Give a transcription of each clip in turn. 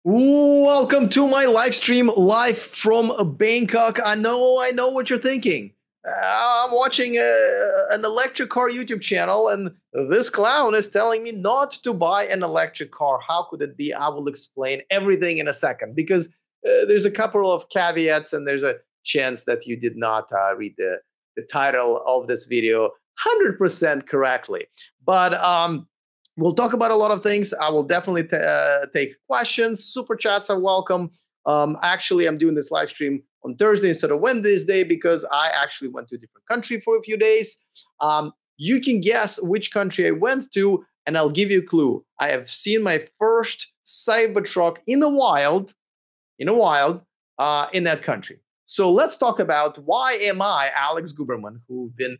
Welcome to my live stream live from Bangkok. I know what you're thinking. I'm watching an electric car YouTube channel, and this clown is telling me not to buy an electric car. How could it be? I will explain everything in a second because there's a couple of caveats, and there's a chance that you did not read the title of this video 100% correctly. But we'll talk about a lot of things. I will definitely take questions. Super chats are welcome. Actually, I'm doing this live stream on Thursday instead of Wednesday because I actually went to a different country for a few days. You can guess which country I went to, and I'll give you a clue. I have seen my first Cybertruck in the wild in that country. So let's talk about why am I, Alex Guberman, who've been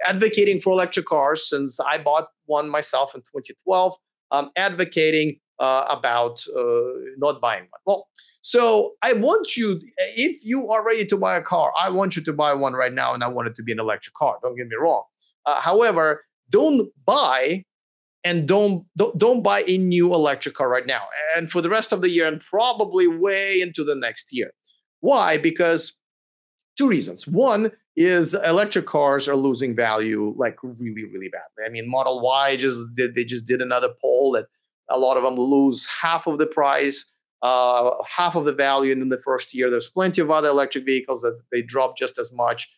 advocating for electric cars since I bought one myself in 2012, advocating about not buying one. Well, so I want you, if you are ready to buy a car, I want you to buy one right now, and I want it to be an electric car. Don't get me wrong. However, don't buy a new electric car right now, and for the rest of the year, and probably way into the next year. Why? Because two reasons. One is electric cars are losing value like really, really badly. I mean, Model Y just did another poll that a lot of them lose half of the price, half of the value in the first year. There's plenty of other electric vehicles that they drop just as much.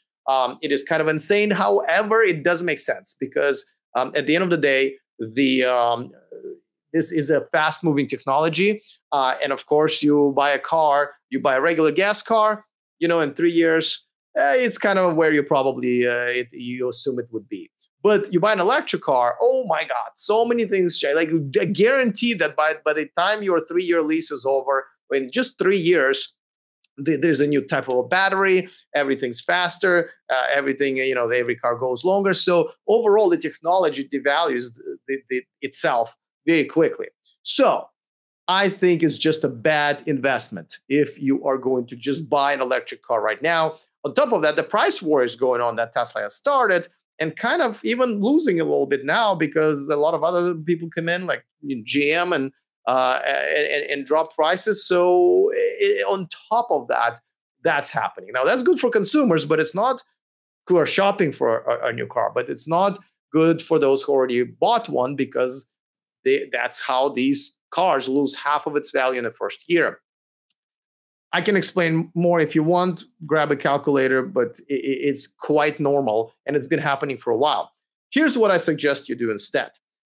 It is kind of insane. However, it does make sense because at the end of the day, this is a fast-moving technology, and of course, you buy a regular gas car, in 3 years, it's kind of where you probably you assume it would be. But you buy an electric car, oh my God, so many things change. Like I guarantee that by the time your 3-year lease is over, in just 3 years, there's a new type of a battery, everything's faster, everything, every car goes longer. So overall, the technology devalues itself very quickly. So I think it's just a bad investment if you are going to just buy an electric car right now. On top of that, the price war is going on that Tesla has started and kind of even losing a little bit now because a lot of other people come in like GM and drop prices. So on top of that, that's happening. Now that's good for consumers, but it's not who are shopping for a new car, but it's not good for those who already bought one because that's how these cars lose half of its value in the first year. I can explain more if you want, grab a calculator, but it's quite normal and it's been happening for a while. Here's what I suggest you do instead.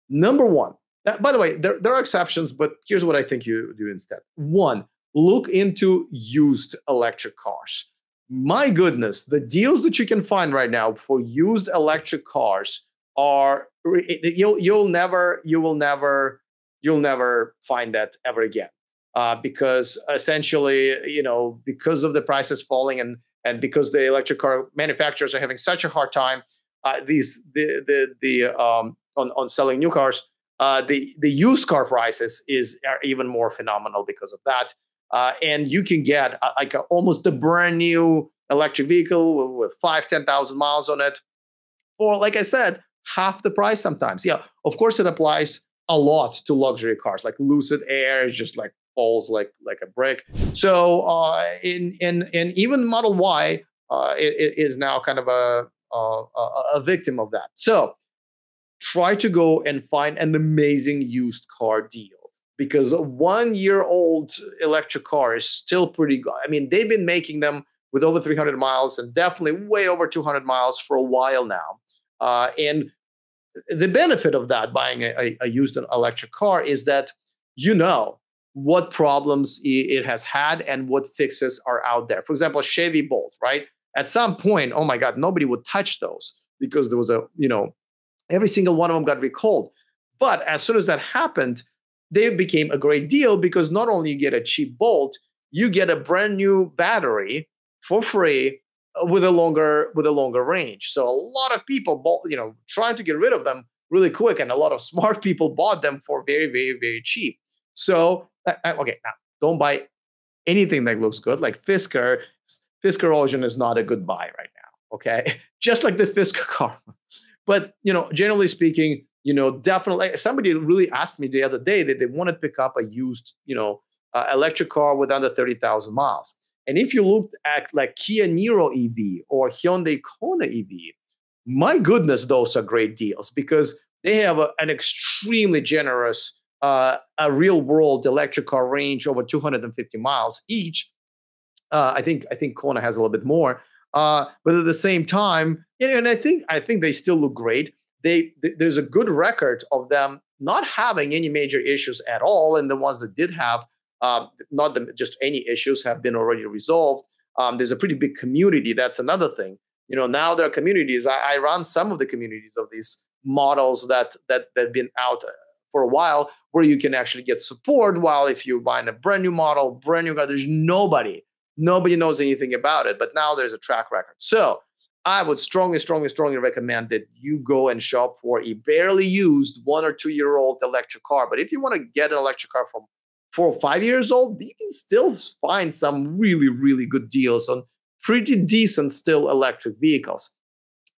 Number one, by the way, there are exceptions, but here's what I think you do instead. One, look into used electric cars. My goodness, the deals that you can find right now for used electric cars are you'll never find that ever again because essentially because of the prices falling and because the electric car manufacturers are having such a hard time on selling new cars, the used car prices are even more phenomenal because of that, and you can get almost a brand new electric vehicle with 5,000-10,000 miles on it, or like I said, half the price sometimes. Yeah, of course it applies a lot to luxury cars. Like Lucid Air is just like falls like a brick. So in even Model Y it is now kind of a victim of that. So try to go and find an amazing used car deal because a 1-year-old electric car is still pretty good. I mean, they've been making them with over 300 miles and definitely way over 200 miles for a while now. And the benefit of that, buying a used electric car, is that what problems it has had and what fixes are out there. For example, Chevy Bolt, right? At some point, oh my God, nobody would touch those because there was every single one of them got recalled. But as soon as that happened, they became a great deal because not only you get a cheap Bolt, you get a brand new battery for free with a longer range. So a lot of people trying to get rid of them really quick, and a lot of smart people bought them for very, very, very cheap. So okay, now don't buy anything that looks good. Like Fisker Ocean is not a good buy right now. Okay, just like the Fisker car. But generally speaking, definitely. Somebody really asked me the other day that they want to pick up a used electric car with under 30,000 miles. And if you looked at like Kia Niro EV or Hyundai Kona EV, my goodness, those are great deals because they have an extremely generous, a real world electric car range over 250 miles each. I think Kona has a little bit more, but at the same time, and I think they still look great. There's a good record of them not having any major issues at all, and the ones that did have, just any issues, have been already resolved. There's a pretty big community. That's another thing. Now there are communities. I run some of the communities of these models that've been out for a while, where you can actually get support. While if you're buying a brand new model, brand new car, there's nobody knows anything about it. But now there's a track record. So I would strongly, strongly, strongly recommend that you go and shop for a barely used 1 or 2 year old electric car. But if you want to get an electric car from 4 or 5 years old, you can still find some really, really good deals on pretty decent still electric vehicles.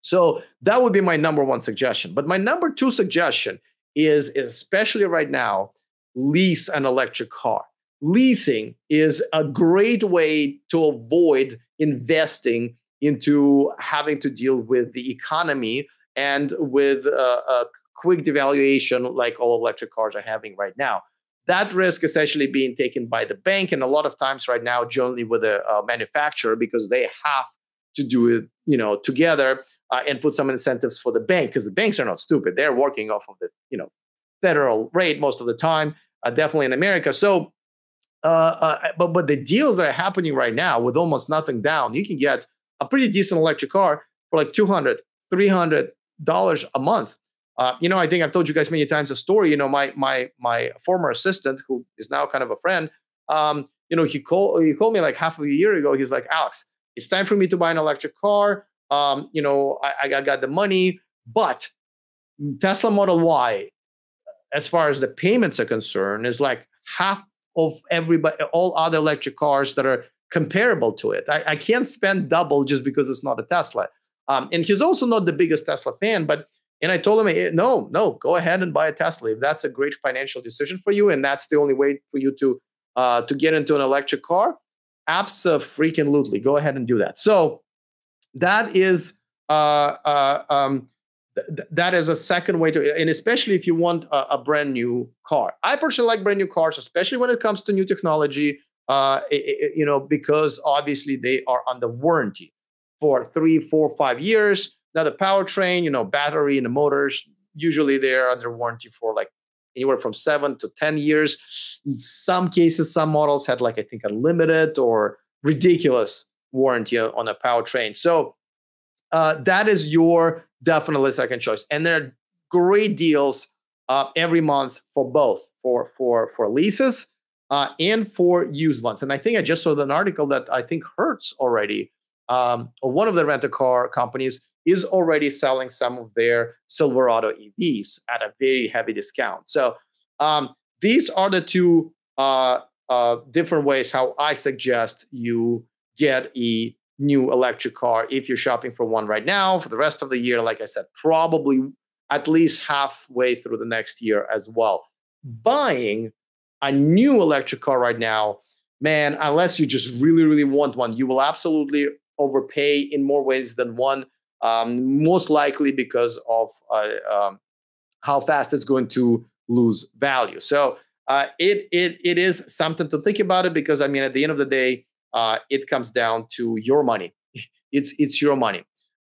So that would be my number one suggestion. But my number two suggestion is, especially right now, lease an electric car. Leasing is a great way to avoid investing into having to deal with the economy and with a quick devaluation like all electric cars are having right now. That risk essentially being taken by the bank, and a lot of times right now, generally with a manufacturer, because they have to do it, together and put some incentives for the bank, because the banks are not stupid. They're working off of the, federal rate most of the time, definitely in America. So, but the deals that are happening right now with almost nothing down, you can get a pretty decent electric car for like $200, $300 a month. I think I've told you guys many times a story. My former assistant, who is now kind of a friend, he called me like half of a year ago. He was like, Alex, it's time for me to buy an electric car. I got the money, but Tesla Model Y, as far as the payments are concerned, is like half of all other electric cars that are comparable to it. I can't spend double just because it's not a Tesla. And he's also not the biggest Tesla fan, and I told him, no, go ahead and buy a Tesla. If that's a great financial decision for you, and that's the only way for you to get into an electric car, abso-freaking-lutely, go ahead and do that. So that is that is a second way to, and especially if you want a brand new car. I personally like brand new cars, especially when it comes to new technology, because obviously they are under warranty for 3, 4, 5 years. Now the powertrain, battery and the motors, usually they're under warranty for like anywhere from 7 to 10 years. In some cases, some models had I think a limited or ridiculous warranty on a powertrain. So that is your definitely second choice. And there are great deals every month for both, for leases and for used ones. And I think I just saw an article that I think Hertz already, or one of the rental car companies, is already selling some of their Silverado EVs at a very heavy discount. So these are the two different ways how I suggest you get a new electric car if you're shopping for one right now. For the rest of the year, like I said, probably at least halfway through the next year as well. Buying a new electric car right now, man, unless you just really, really want one, you will absolutely overpay in more ways than one. Most likely because of how fast it's going to lose value. So it is something to think about it, because at the end of the day, it comes down to your money. It's your money.